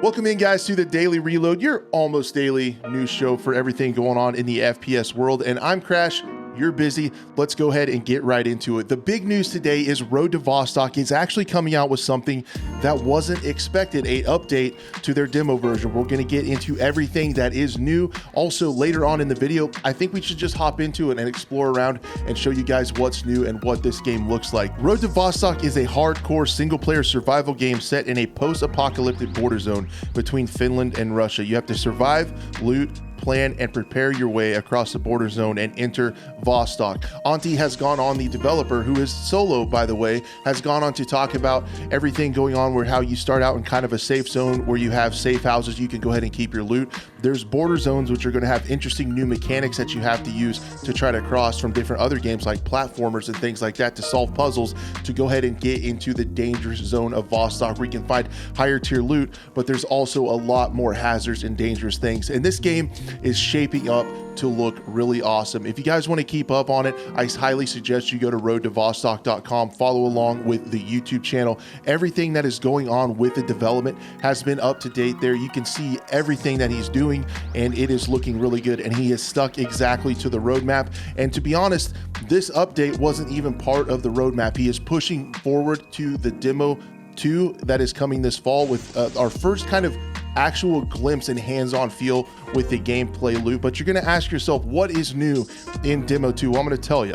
Welcome in, guys, to the Daily Reload, your almost daily news show for everything going on in the FPS world. And I'm Crash. You're busy. Let's go ahead and get right into it. The big news today is Road to Vostok is actually coming out with something that wasn't expected, an update to their demo version. We're going to get into everything that is new. Also, later on in the video, I think we should just hop into it and explore around and show you guys what's new and what this game looks like. Road to Vostok is a hardcore single-player survival game set in a post-apocalyptic border zone between Finland and Russia. You have to survive, loot, plan, and prepare your way across the border zone and enter Vostok. Auntie has gone on, the developer, who is solo, by the way, has gone on to talk about everything going on where how you start out in kind of a safe zone where you have safe houses. You can go ahead and keep your loot. There's border zones, which are going to have interesting new mechanics that you have to use to try to cross from different other games like platformers and things like that to solve puzzles to go ahead and get into the dangerous zone of Vostok where you can find higher tier loot, but there's also a lot more hazards and dangerous things. And this game is shaping up to look really awesome. If you guys want to keep up on it, I highly suggest you go to roadtovostok.com, follow along with the YouTube channel. Everything that is going on with the development has been up to date there. You can see everything that he's doing and it is looking really good, and he is stuck exactly to the roadmap. And to be honest, this update wasn't even part of the roadmap. He is pushing forward to the demo 2 that is coming this fall with our first kind of actual glimpse and hands-on feel with the gameplay loop. But you're going to ask yourself, what is new in demo 2? Well, I'm going to tell you.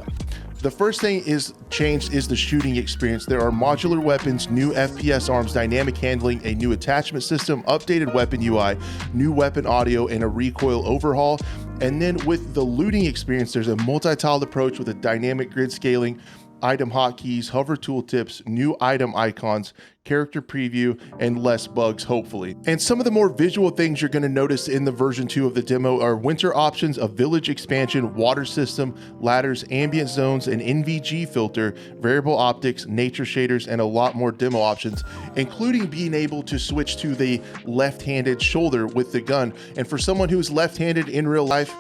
The first thing is changed is the shooting experience. There are modular weapons, new FPS arms, dynamic handling, a new attachment system, updated weapon UI, new weapon audio, and a recoil overhaul. And then with the looting experience, there's a multi-tiled approach with a dynamic grid scaling, item hotkeys, hover tooltips, new item icons, character preview, and less bugs, hopefully. And some of the more visual things you're going to notice in the version 2 of the demo are winter options, a village expansion, water system, ladders, ambient zones, an NVG filter, variable optics, nature shaders, and a lot more demo options, including being able to switch to the left-handed shoulder with the gun. And for someone who's left-handed in real life,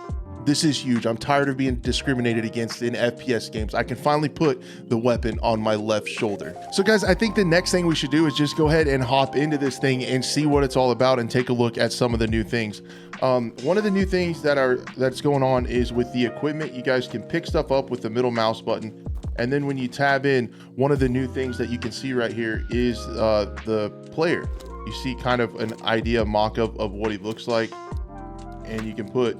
this is huge. I'm tired of being discriminated against in FPS games. I can finally put the weapon on my left shoulder. So guys, I think the next thing we should do is just go ahead and hop into this thing and see what it's all about and take a look at some of the new things. One of the new things that's going on is with the equipment. You guys can pick stuff up with the middle mouse button. And then when you tab in, one of the new things that you can see right here is the player. You see kind of an idea mock-up of what he looks like, and you can put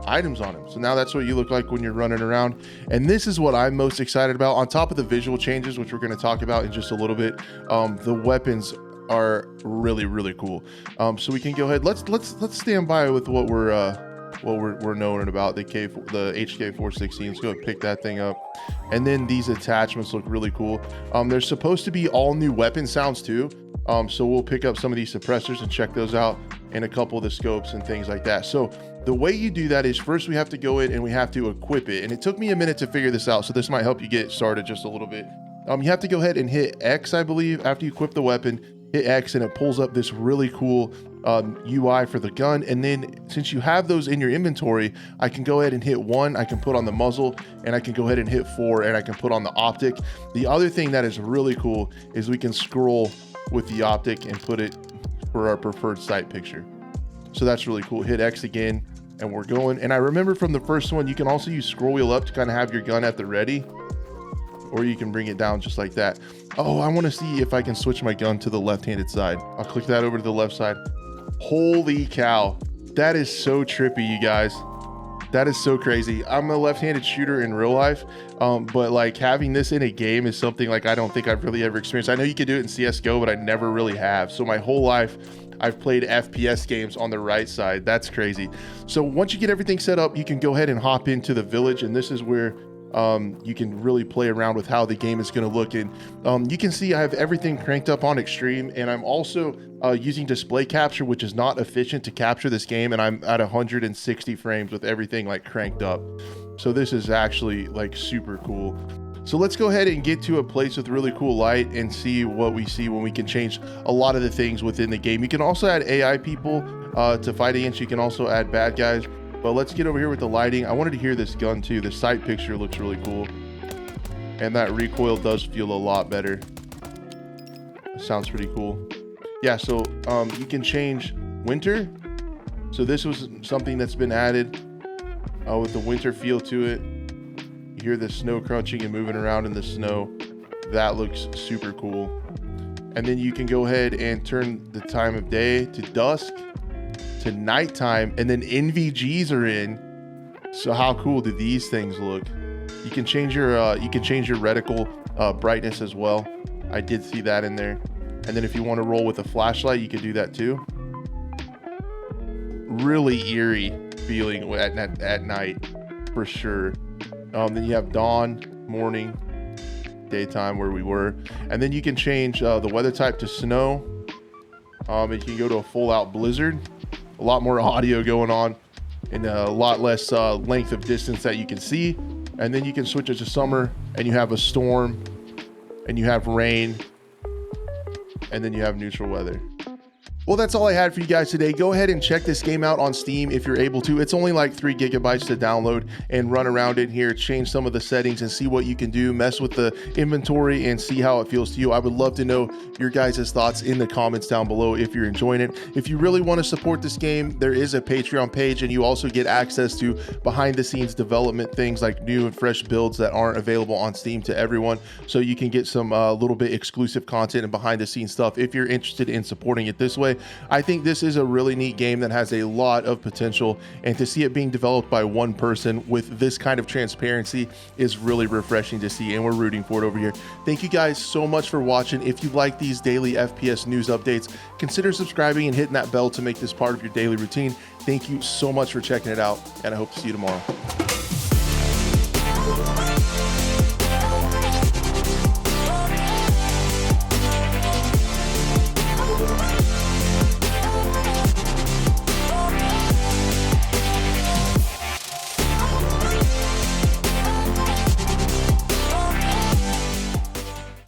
items on him. So now that's what you look like when you're running around. And this is what I'm most excited about. On top of the visual changes, which we're going to talk about in just a little bit, the weapons are really, really cool. So we can go ahead. Let's stand by with what we're knowing about the HK416. Let's go ahead and pick that thing up. And then these attachments look really cool. There's supposed to be all new weapon sounds too. So we'll pick up some of these suppressors and check those out, and a couple of the scopes and things like that. So the way you do that is first we have to go in and we have to equip it. And it took me a minute to figure this out, so this might help you get started just a little bit. You have to go ahead and hit X, I believe, after you equip the weapon. Hit X and it pulls up this really cool UI for the gun. And then since you have those in your inventory, I can go ahead and hit 1, I can put on the muzzle, and I can go ahead and hit 4 and I can put on the optic. The other thing that is really cool is we can scroll with the optic and put it for our preferred sight picture. So that's really cool. Hit X again and we're going. And I remember from the first one, you can also use scroll wheel up to kind of have your gun at the ready, or you can bring it down just like that. Oh, I want to see if I can switch my gun to the left-handed side. I'll click that over to the left side. Holy cow. That is so trippy, you guys. That is so crazy. I'm a left-handed shooter in real life, but like having this in a game is something like I don't think I've really ever experienced. I know you could do it in CSGO, but I never really have. So my whole life, I've played FPS games on the right side. That's crazy. So once you get everything set up, you can go ahead and hop into the village, and this is where you can really play around with how the game is going to look. And you can see I have everything cranked up on extreme, and I'm also using display capture, which is not efficient to capture this game, and I'm at 160 frames with everything like cranked up. So this is actually like super cool. So let's go ahead and get to a place with really cool light and see what we see when we can change a lot of the things within the game. You can also add AI people to fight against. You can also add bad guys. But let's get over here with the lighting. I wanted to hear this gun too. The sight picture looks really cool. And that recoil does feel a lot better. It sounds pretty cool. yeah, so you can change winter. So this was something that's been added with the winter feel to it. You hear the snow crunching and moving around in the snow. That looks super cool. And then you can go ahead and turn the time of day to dusk, to nighttime, and then NVGs are in. So how cool do these things look? You can change your reticle brightness as well. I did see that in there. And then if you want to roll with a flashlight, you can do that too. Really eerie feeling at night for sure. Then you have dawn, morning, daytime where we were, and then you can change the weather type to snow. And you can go to a full out blizzard. A lot more audio going on and a lot less length of distance that you can see. And then you can switch it to summer and you have a storm and you have rain and then you have neutral weather. Well, that's all I had for you guys today. Go ahead and check this game out on Steam if you're able to. It's only like 3 gigabytes to download and run around in here, change some of the settings and see what you can do, mess with the inventory and see how it feels to you. I would love to know your guys' thoughts in the comments down below if you're enjoying it. If you really want to support this game, there is a Patreon page and you also get access to behind the scenes development things like new and fresh builds that aren't available on Steam to everyone. So you can get some little bit exclusive content and behind the scenes stuff if you're interested in supporting it this way. I think this is a really neat game that has a lot of potential, and to see it being developed by one person with this kind of transparency is really refreshing to see, and we're rooting for it over here. Thank you guys so much for watching. If you like these daily FPS news updates, consider subscribing and hitting that bell to make this part of your daily routine. Thank you so much for checking it out, and I hope to see you tomorrow.